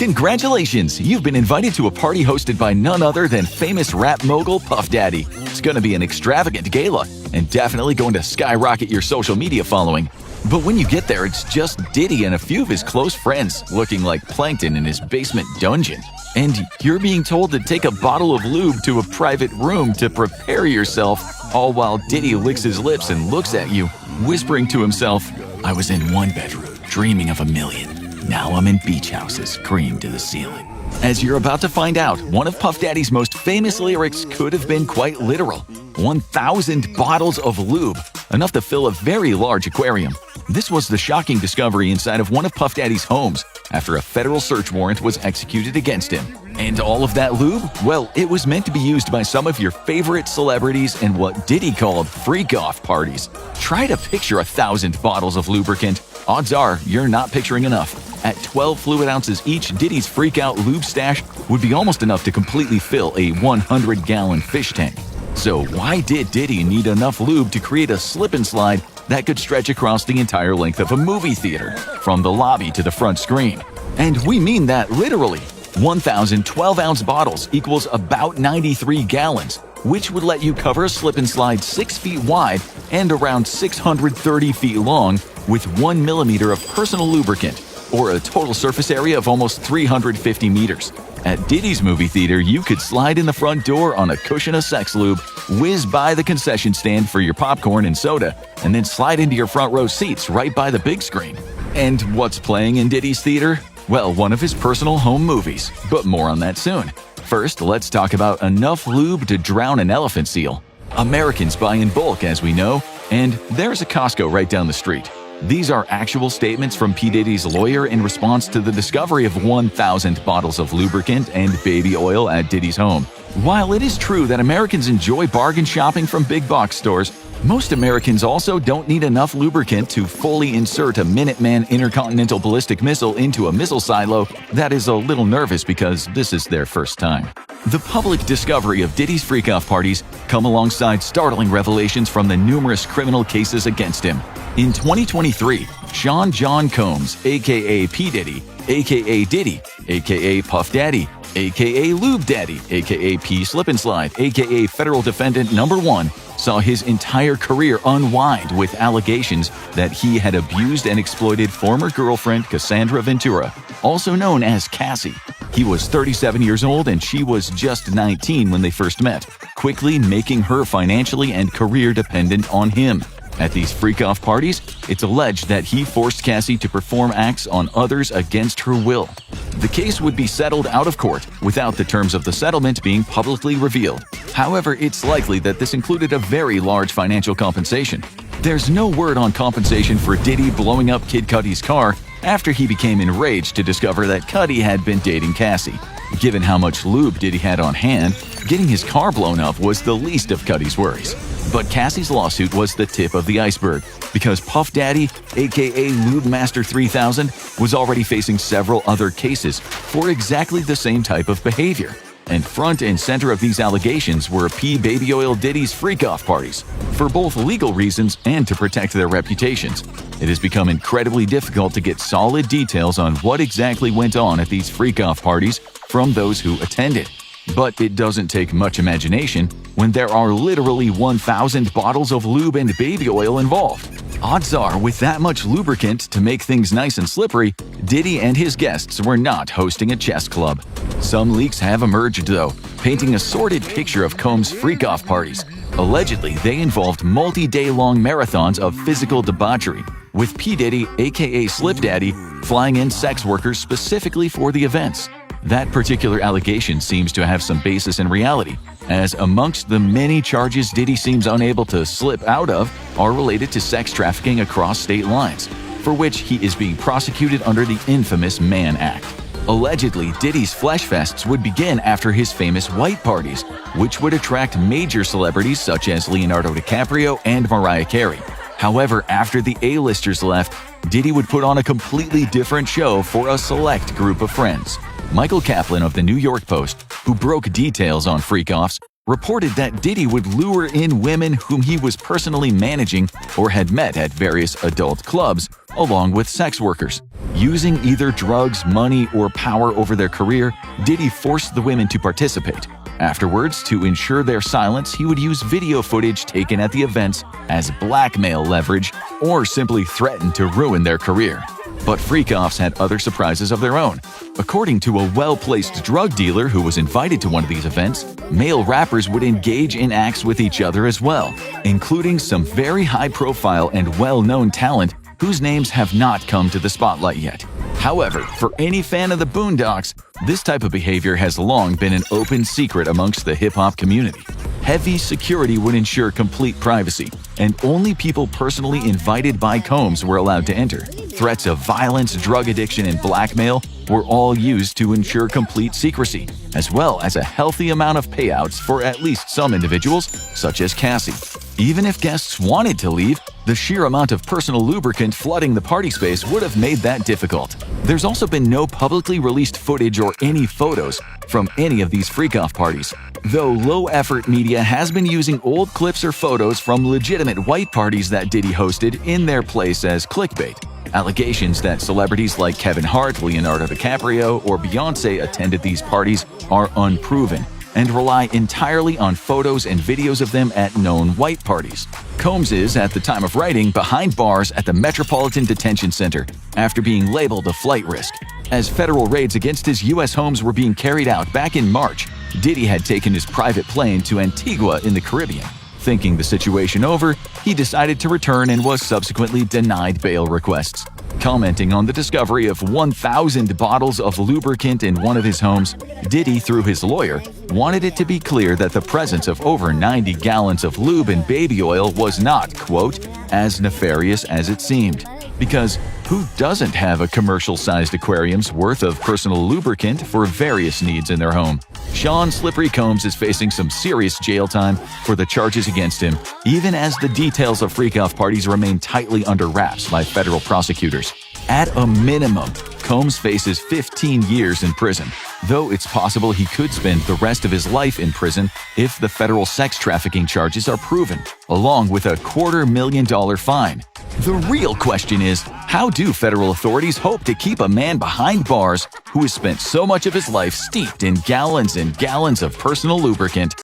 Congratulations! You've been invited to a party hosted by none other than famous rap mogul Puff Daddy. It's going to be an extravagant gala and definitely going to skyrocket your social media following. But when you get there, it's just Diddy and a few of his close friends looking like plankton in his basement dungeon. And you're being told to take a bottle of lube to a private room to prepare yourself, all while Diddy licks his lips and looks at you, whispering to himself, "I was in one bedroom, dreaming of a million. Now I'm in beach houses, cream to the ceiling." As you're about to find out, one of Puff Daddy's most famous lyrics could have been quite literal. 1,000 bottles of lube, enough to fill a very large aquarium. This was the shocking discovery inside of one of Puff Daddy's homes after a federal search warrant was executed against him. And all of that lube? Well, it was meant to be used by some of your favorite celebrities in what Diddy called freak-off parties. Try to picture 1,000 bottles of lubricant. Odds are you're not picturing enough. At 12 fluid ounces each, Diddy's freak-out lube stash would be almost enough to completely fill a 100-gallon fish tank. So why did Diddy need enough lube to create a slip and slide that could stretch across the entire length of a movie theater, from the lobby to the front screen? And we mean that literally. 1,000 12-ounce bottles equals about 93 gallons, which would let you cover a slip and slide 6 feet wide and around 630 feet long with 1 millimeter of personal lubricant, or a total surface area of almost 350 meters. At Diddy's movie theater, you could slide in the front door on a cushion of sex lube, whiz by the concession stand for your popcorn and soda, and then slide into your front row seats right by the big screen. And what's playing in Diddy's theater? Well, one of his personal home movies, but more on that soon. First, let's talk about enough lube to drown an elephant seal. Americans buy in bulk, as we know, and there's a Costco right down the street. These are actual statements from P. Diddy's lawyer in response to the discovery of 1,000 bottles of lubricant and baby oil at Diddy's home. While it is true that Americans enjoy bargain shopping from big box stores, most Americans also don't need enough lubricant to fully insert a Minuteman intercontinental ballistic missile into a missile silo that is a little nervous because this is their first time. The public discovery of Diddy's freak-off parties come alongside startling revelations from the numerous criminal cases against him. In 2023, Sean John Combs, aka P. Diddy, aka Diddy, aka Puff Daddy, aka Lube Daddy, aka P. Slip and Slide, aka Federal Defendant Number 1, saw his entire career unwind with allegations that he had abused and exploited former girlfriend Cassandra Ventura, also known as Cassie. He was 37 years old and she was just 19 when they first met, quickly making her financially and career dependent on him. At these freak-off parties, it's alleged that he forced Cassie to perform acts on others against her will. The case would be settled out of court without the terms of the settlement being publicly revealed. However, it's likely that this included a very large financial compensation. There's no word on compensation for Diddy blowing up Kid Cudi's car after he became enraged to discover that Cudi had been dating Cassie. Given how much lube Diddy had on hand, getting his car blown up was the least of Cudi's worries. But Cassie's lawsuit was the tip of the iceberg, because Puff Daddy, aka Lube Master 3000, was already facing several other cases for exactly the same type of behavior. And front and center of these allegations were P. Baby Oil Diddy's freak-off parties, for both legal reasons and to protect their reputations. It has become incredibly difficult to get solid details on what exactly went on at these freak-off parties from those who attended. But it doesn't take much imagination when there are literally 1,000 bottles of lube and baby oil involved. Odds are, with that much lubricant to make things nice and slippery, Diddy and his guests were not hosting a chess club. Some leaks have emerged, though, painting a sordid picture of Combs' freak-off parties. Allegedly, they involved multi-day-long marathons of physical debauchery, with P. Diddy, aka Slip Daddy, flying in sex workers specifically for the events. That particular allegation seems to have some basis in reality, as amongst the many charges Diddy seems unable to slip out of are related to sex trafficking across state lines, for which he is being prosecuted under the infamous Mann Act. Allegedly, Diddy's flesh fests would begin after his famous white parties, which would attract major celebrities such as Leonardo DiCaprio and Mariah Carey. However, after the A-listers left, Diddy would put on a completely different show for a select group of friends. Michael Kaplan of the New York Post, who broke details on freak-offs, reported that Diddy would lure in women whom he was personally managing or had met at various adult clubs, along with sex workers. Using either drugs, money, or power over their career, Diddy forced the women to participate. Afterwards, to ensure their silence, he would use video footage taken at the events as blackmail leverage or simply threaten to ruin their career. But freak-offs had other surprises of their own. According to a well-placed drug dealer who was invited to one of these events, male rappers would engage in acts with each other as well, including some very high-profile and well-known talent whose names have not come to the spotlight yet. However, for any fan of the Boondocks, this type of behavior has long been an open secret amongst the hip-hop community. Heavy security would ensure complete privacy, and only people personally invited by Combs were allowed to enter. Threats of violence, drug addiction, and blackmail were all used to ensure complete secrecy, as well as a healthy amount of payouts for at least some individuals, such as Cassie. Even if guests wanted to leave, the sheer amount of personal lubricant flooding the party space would have made that difficult. There's also been no publicly released footage or any photos from any of these freak-off parties, though low-effort media has been using old clips or photos from legitimate white parties that Diddy hosted in their place as clickbait. Allegations that celebrities like Kevin Hart, Leonardo DiCaprio, or Beyoncé attended these parties are unproven and rely entirely on photos and videos of them at known white parties. Combs is, at the time of writing, behind bars at the Metropolitan Detention Center after being labeled a flight risk. As federal raids against his U.S. homes were being carried out back in March, Diddy had taken his private plane to Antigua in the Caribbean. Thinking the situation over, he decided to return and was subsequently denied bail requests. Commenting on the discovery of 1,000 bottles of lubricant in one of his homes, Diddy, through his lawyer, wanted it to be clear that the presence of over 90 gallons of lube and baby oil was not, quote, as nefarious as it seemed. Because who doesn't have a commercial-sized aquarium's worth of personal lubricant for various needs in their home? Sean Slippery Combs is facing some serious jail time for the charges against him, even as the details of freak-off parties remain tightly under wraps by federal prosecutors. At a minimum, Combs faces 15 years in prison, though it's possible he could spend the rest of his life in prison if the federal sex trafficking charges are proven, along with a $250,000 fine. The real question is, how do federal authorities hope to keep a man behind bars who has spent so much of his life steeped in gallons and gallons of personal lubricant